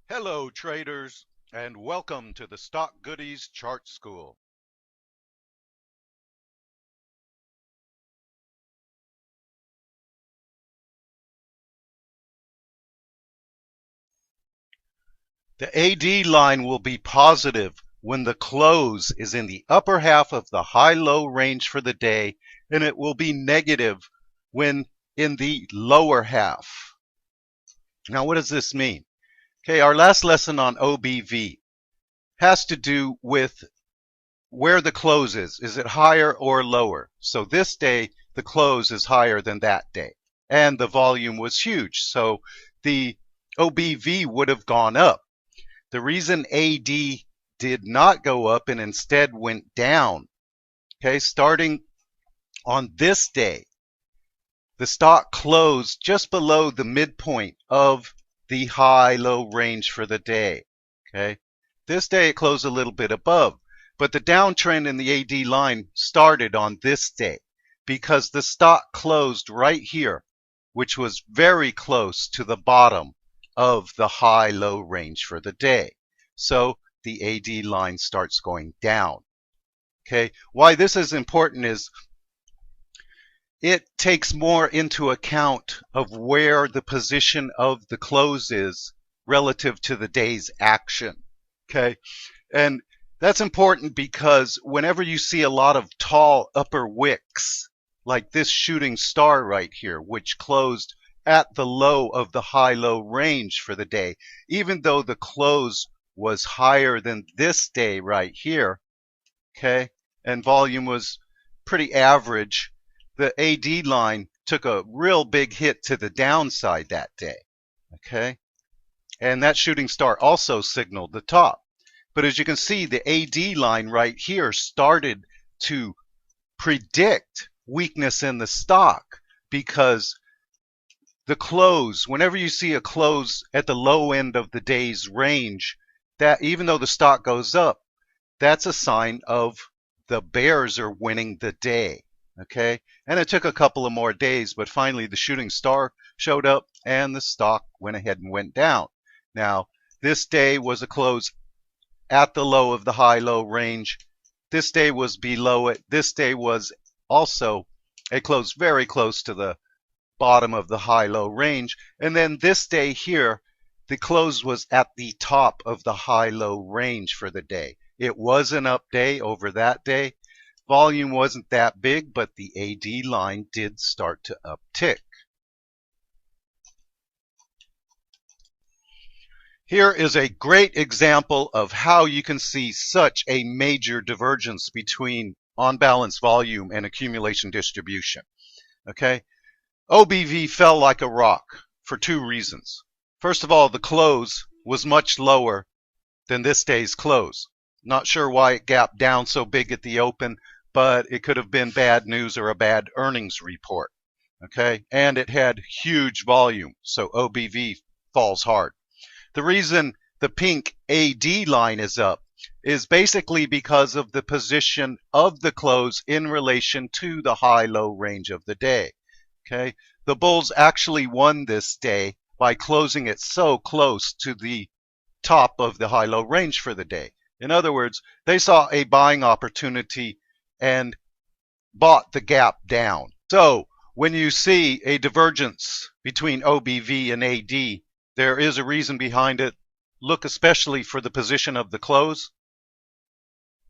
Hello traders, and welcome to the Stock Goodies Chart School. The AD line will be positive when the close is in the upper half of the high-low range for the day, and it will be negative when in the lower half. Now what does this mean? Okay, our last lesson on OBV has to do with where the close is. Is it higher or lower? So this day, the close is higher than that day. And the volume was huge. So the OBV would have gone up. The reason AD did not go up and instead went down, okay, starting on this day, the stock closed just below the midpoint of the high-low range for the day, okay? This day it closed a little bit above. But the downtrend in the AD line started on this day because the stock closed right here, which was very close to the bottom of the high-low range for the day. So the AD line starts going down. Okay, why this is important is it takes more into account of where the position of the close is relative to the day's action. Okay, and that's important because whenever you see a lot of tall upper wicks, like this shooting star right here, which closed at the low of the high-low range for the day, even though the close was higher than this day right here, okay, and volume was pretty average, the AD line took a real big hit to the downside that day, okay? And that shooting star also signaled the top. But as you can see, the AD line right here started to predict weakness in the stock because the close, whenever you see a close at the low end of the day's range, that even though the stock goes up, that's a sign of the bears are winning the day. Okay, and it took a couple of more days, but finally the shooting star showed up and the stock went ahead and went down. Now, this day was a close at the low of the high-low range. This day was below it. This day was also a close very close to the bottom of the high-low range. And then this day here, the close was at the top of the high-low range for the day. It was an up day over that day. Volume wasn't that big, but the AD line did start to uptick. Here is a great example of how you can see such a major divergence between on-balance volume and accumulation distribution. Okay, OBV fell like a rock for two reasons. First of all, the close was much lower than this day's close. Not sure why it gapped down so big at the open, but it could have been bad news or a bad earnings report. Okay, and it had huge volume, so OBV falls hard. The reason the pink AD line is up is basically because of the position of the close in relation to the high-low range of the day. Okay, the bulls actually won this day by closing it so close to the top of the high-low range for the day. In other words, they saw a buying opportunity and bought the gap down. So when you see a divergence between OBV and AD, there is a reason behind it. Look especially for the position of the close.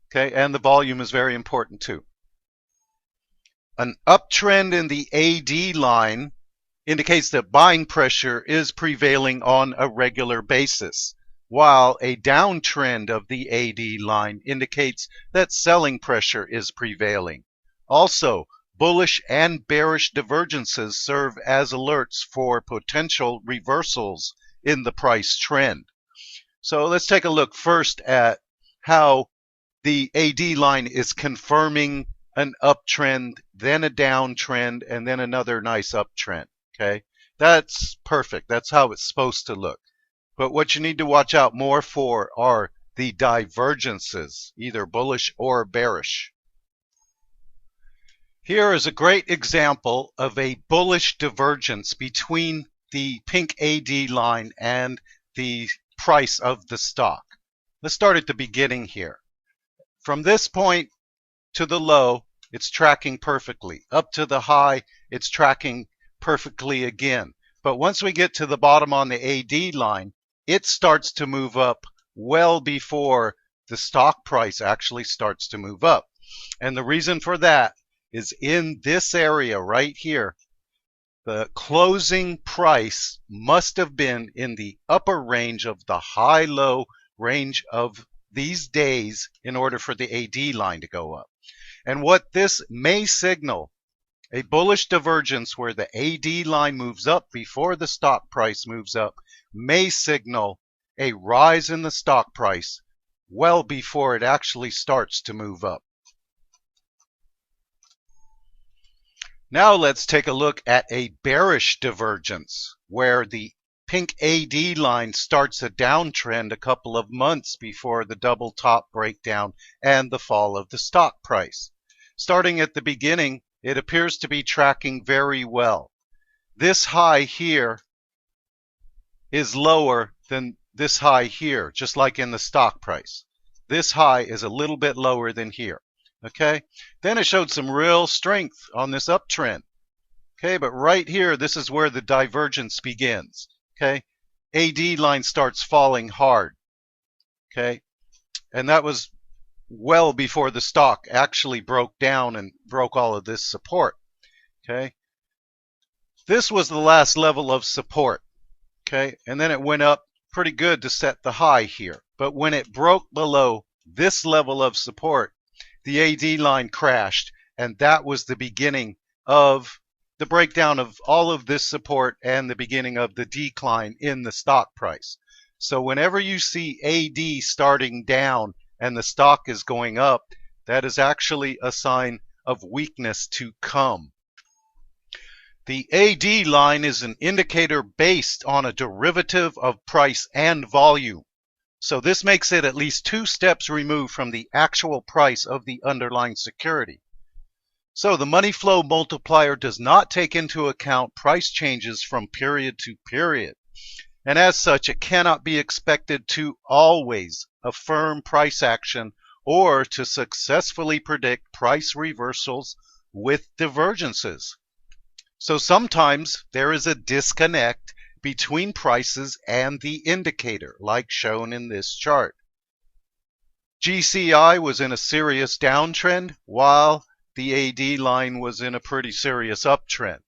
Okay, and the volume is very important too. An uptrend in the AD line indicates that buying pressure is prevailing on a regular basis, while a downtrend of the AD line indicates that selling pressure is prevailing. Also, bullish and bearish divergences serve as alerts for potential reversals in the price trend. So let's take a look first at how the AD line is confirming an uptrend, then a downtrend, and then another nice uptrend. Okay, that's perfect. That's how it's supposed to look. But what you need to watch out more for are the divergences, either bullish or bearish. Here is a great example of a bullish divergence between the pink AD line and the price of the stock. Let's start at the beginning here. From this point to the low, it's tracking perfectly. Up to the high, it's tracking perfectly again. But once we get to the bottom on the AD line, it starts to move up well before the stock price actually starts to move up. And the reason for that is in this area right here, the closing price must have been in the upper range of the high-low range of these days in order for the AD line to go up. And what this may signal, a bullish divergence where the AD line moves up before the stock price moves up, may signal a rise in the stock price well before it actually starts to move up. Now let's take a look at a bearish divergence where the pink AD line starts a downtrend a couple of months before the double top breakdown and the fall of the stock price. Starting at the beginning, it appears to be tracking very well. This high here is lower than this high here, just like in the stock price. This high is a little bit lower than here. Okay, then it showed some real strength on this uptrend. Okay, but right here, this is where the divergence begins. Okay, AD line starts falling hard. Okay, and that was well before the stock actually broke down and broke all of this support. Okay, this was the last level of support. Okay, and then it went up pretty good to set the high here. But when it broke below this level of support, the AD line crashed, and that was the beginning of the breakdown of all of this support and the beginning of the decline in the stock price. So whenever you see AD starting down and the stock is going up, that is actually a sign of weakness to come. The AD line is an indicator based on a derivative of price and volume. So this makes it at least 2 steps removed from the actual price of the underlying security. So the money flow multiplier does not take into account price changes from period to period. And as such, it cannot be expected to always affirm price action or to successfully predict price reversals with divergences. So sometimes there is a disconnect between prices and the indicator, like shown in this chart. GCI was in a serious downtrend while the AD line was in a pretty serious uptrend.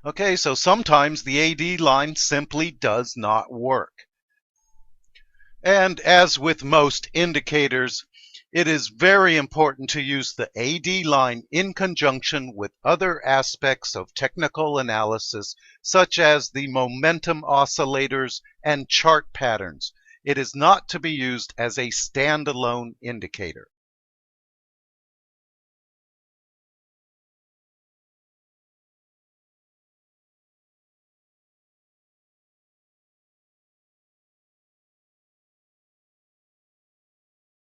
Okay, so sometimes the AD line simply does not work. And as with most indicators, it is very important to use the AD line in conjunction with other aspects of technical analysis, such as the momentum oscillators and chart patterns. It is not to be used as a standalone indicator.